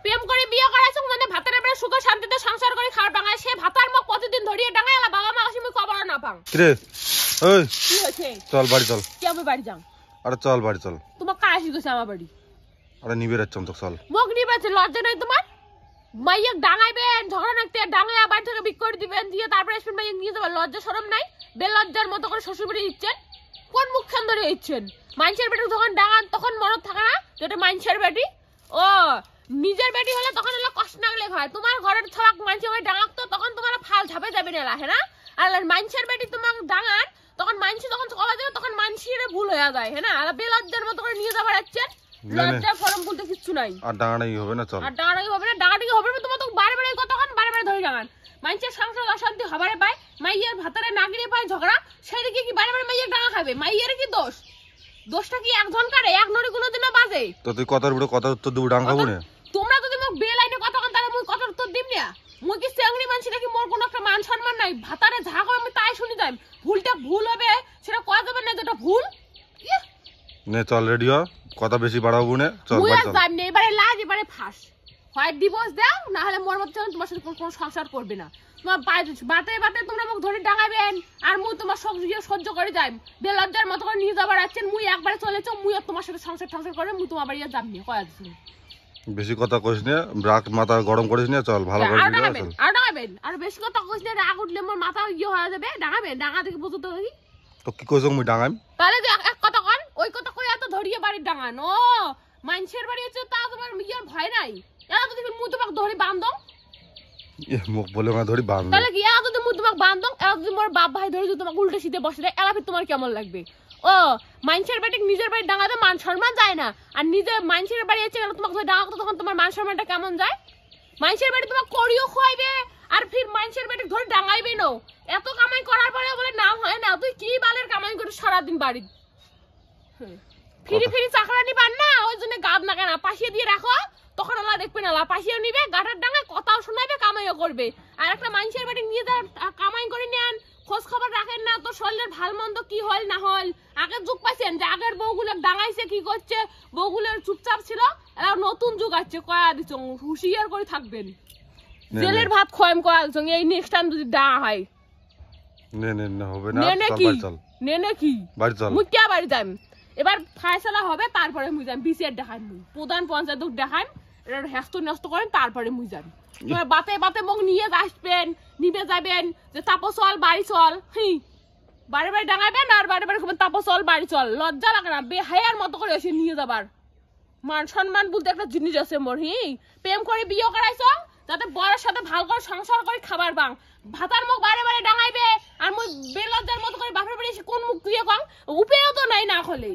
প্রেম করে বিয়ে করাইছো মানে ভাতার এবারে সুখ শান্তিতে সংসার করে খাওয়ার বাঙায় সে ভাতার মুখ প্রতিদিন ধরিয়ে ডাঙায়লা বাবা মা আসি মুই খবর না পাং কিরে ওই কি হইছে চল বাড়ি চল কি আমি বাড়ি যাও আরে চল বাড়ি চল তোমার কাজ আসি গেছে আমার বাড়ি আরে নিবে রাচ্ছম তো চল মুখ নিবেছে লজ্জা নাই তোমার মাইয়া ডাঙাইবেন ঝগড়া নাকতে ডাঙায়া বাড়ি থেকে বিক করে দিবেন দিয়ে তারপরে আসবেন মাইয়া নিয়ে যাবেন লজ্জা শরম নাই বেলজ্জার মতো করে শ্বশুর বাড়ি ইচ্ছেন কোন মুখখান ধরে ইচ্ছেন মানুষের বেটি যখন ডাঙান তখন মনত থাকে না যেটা মানুষের বেটি ও নিজের বেটি হলে তখন হলো কষ্ট লাগলে হয় তোমার ঘরের ছক মানুষের বাড়ি ডাঙাতো তখন তোমার ফাল ঝাপে যাবে না হ্যাঁ না আর মানুষের বেটি তোমার ডাঙান তখন মানুষ যখন চলা যাবে তখন মানুষের ভুল হয়ে যায় হ্যাঁ না আর বেলজ্জার মতো করে নিয়ে যাবার যাচ্ছেন লজ্জা ফরম বলতে কিচ্ছু নাই আর ডাঙাই হবে না চল আর ডাঙাই হবে না ডাঙাটি হবে না তোমার তো বারে বারে কতক্ষণ বারে বারে ধরে ডাঙান মানুষের সংসার অশান্তি হবারে পায় মাইয়ের ভাতারে নাগিরে পায় ঝগড়া সেদিকে কি বারে বারে মাইয়ের ডাঙা খাবে মাইয়ের কি দোষ দোষটা কি একজন কারে এক নড়ি কোনোদিনও বাজে তো তুই কথার উপরে কথা উত্তর দেবো ডাঙ খাবো না তোমরা যদি মোক বে লাইনে কথা কন তাহলে মুই কথা উত্তর দিম না মুই কি চেংড়ি মানছি নাকি মোর কোনো একটা মান সম্মান নাই ভাতারে যা হবে আমি তাই শুনি যাই ভুলটা ভুল হবে সেটা কয়া যাবে না যেটা ভুল নে চল রেডি হ কথা বেশি বাড়াবো না চল মুই বাড়ি আর চল যাই না এবারে লাজ এবারে ফাঁস হয় ডিভোর্স দাও না হলে মোর মত তোমার সাথে কোনো সংসার করবে না তোমার বাতে বাতে তোমরা মুখ ধরে ডাঙাবেন আর মুই তোমার সহ্য করে যাই বেলজ্জার মতো করে নিয়ে যাবার আছেন মুই একবারে চলেছো মুই আর তোমার সাথে সংসার করে মুই তোমার বাড়ি আর যাবনি কয়া দিছি বেশি কথা কইস না রাগ মাথা গরম করিস না চল ভালো করে আর ভিডিও চল ডাঙাবেন আর বেশি কথা কইস না রাগ উঠলে মোর মাথা হয়ে যাবে ডাঙাবেন ডাঙা থেকে বুঝতে হই তো কি কইছ মুই ডাঙাইম তাহলে এক কথা কন ওই কথা কই এত ধরিয়ে বাড়ির ডাঙান ও মানুষের বাড়ি আছে তা তোমার মিয়ার ভয় নাই এরা যদি মুই তোমাকে ধরে বান্ধম এ মুখ বলে না ধরি বাঁধ তাহলে কি এরা যদি মুই তোমাকে বান্ধম এরা যদি মোর বাপ ভাই ধরে যদি তোমাকে উল্টে সিধে বসে দেয় এরা তোমার কেমন লাগবে ও মানুষের বাড়ি নিজের বাড়ি ডাঙাতে মান সম্মান যায় না আর নিজের মানুষের বাড়ি আছে তোমাকে ধরে ডাঙাতে তখন তোমার মান সম্মানটা কেমন যায় মানুষের বাড়ি তোমাকে করিও খোয়াইবে আর ফির মানুষের বাড়ি ধরে ডাঙাইবে না এত কামাই করার পরে বলে নাম হয় না তুই কি বালের কামাই করিস সারাদিন বাড়ি ফিরি ফিরি চাকরানি পান না ওই জন্য গাদ না কেনা পাশিয়ে দিয়ে রাখো তখন আল্লাহ দেখবে না পাশিয়ে নিবে গাটার ডাঙায় কথাও শোনাবে কামাইও করবে আর একটা মানুষের বাড়ি নিয়ে কামাই করে নেন খোঁজ খবর রাখেন না তো শরীরের ভাল মন্দ কি হল না হল আগের যুগ পাইছেন যে আগের বউগুলো ডাঙাইছে কি করছে বউগুলোর চুপচাপ ছিল এরা নতুন যুগ আছে কয়া দিচ্ছ হুঁশিয়ার করে থাকবেন জেলের ভাত খোয়াম কয়া দিচ্ছ এই নেক্সট টাইম যদি ডাঙা হয় নে হবে না চল নে কি বাড়ি চল মুই কে বাড়ি যাই এবার ফায়সালা হবে তারপরে মুই যাই বিসিআর দেখান মুই প্রধান পঞ্চায়েত দেখান এটা হেস্ত নষ্ট করেন তারপরে মুই যাই তোমার বাতে বাতে মুখ নিয়ে আসবেন নিবে যাবেন যে তাপস চল বাড়ি চল বাড়ি বাড়ি ডাঙাইবেন আর বাড়ি বাড়ি তাপস চল বাড়ি চল লজ্জা লাগে না বেহায়ার মতো করে এসে নিয়ে যাবার মান সম্মান বলতে একটা জিনিস আছে মোর প্রেম করে বিয়ে করাইছ যাতে বরের সাথে ভালো করে সংসার করে খাবার বাং ভাতার মুখ বারে বারে ডাঙাইবে আর মুই বেলজ্জার মতো করে বাপের বাড়ি এসে কোন মুখ দিয়ে কং উপায়ও তো নাই না হলে